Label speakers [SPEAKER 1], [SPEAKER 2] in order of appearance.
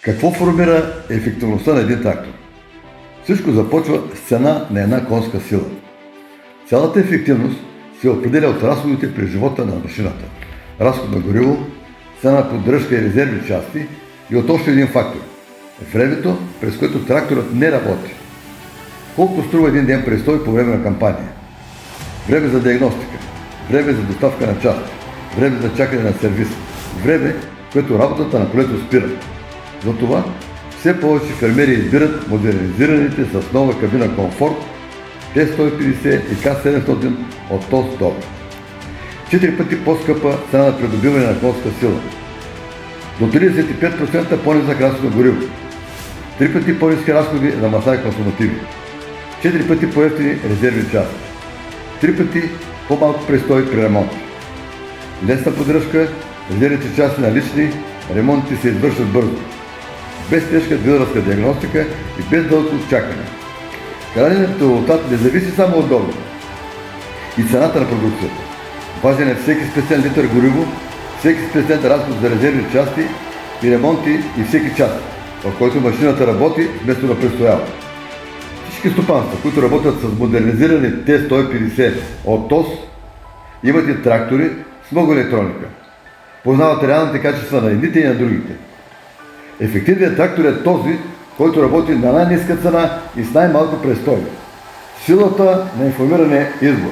[SPEAKER 1] Какво формира ефективността на един трактор? Всичко започва с цена на една конска сила. Цялата ефективност се определя от разходите при живота на машината. Разход на гориво, цена на поддръжка и резервни части и от още един фактор – времето, през което тракторът не работи. Колко струва един ден престой по време на кампания? Време за диагностика, време за доставка на части, време за чакане на сервис, време, което работата на колето спира. Затова все повече фермери избират модернизираните с нова кабина комфорт Т150 и К700 от ТОС Добър. 4 пъти по-скъпа цена на придобиване на конска сила. До 35% по-нисък разход на гориво. 3 пъти по-ниски разходи на масла и консумативи. 4 пъти по-евтини резервни части. 3 пъти по-малко престой при ремонт. Лесна поддръжка, резервните части налични, ремонтите се извършват бързо. Без тежка дилърска диагностика и без дълго чакане. Крайният резултат не зависи само от договора и цената на продукцията. Важен е всеки спестен литър гориво, всеки спестен разход за резервни части и ремонти и всеки час, в който машината работи вместо да престоява. Всички стопанства, които работят с модернизирани Т150 от ТОС, имат и трактори с много електроника. Познават реалните качества на едните и на другите. Ефективният трактор е този, който работи на най-ниска цена и с най-малко престой. Силата на информирания избор.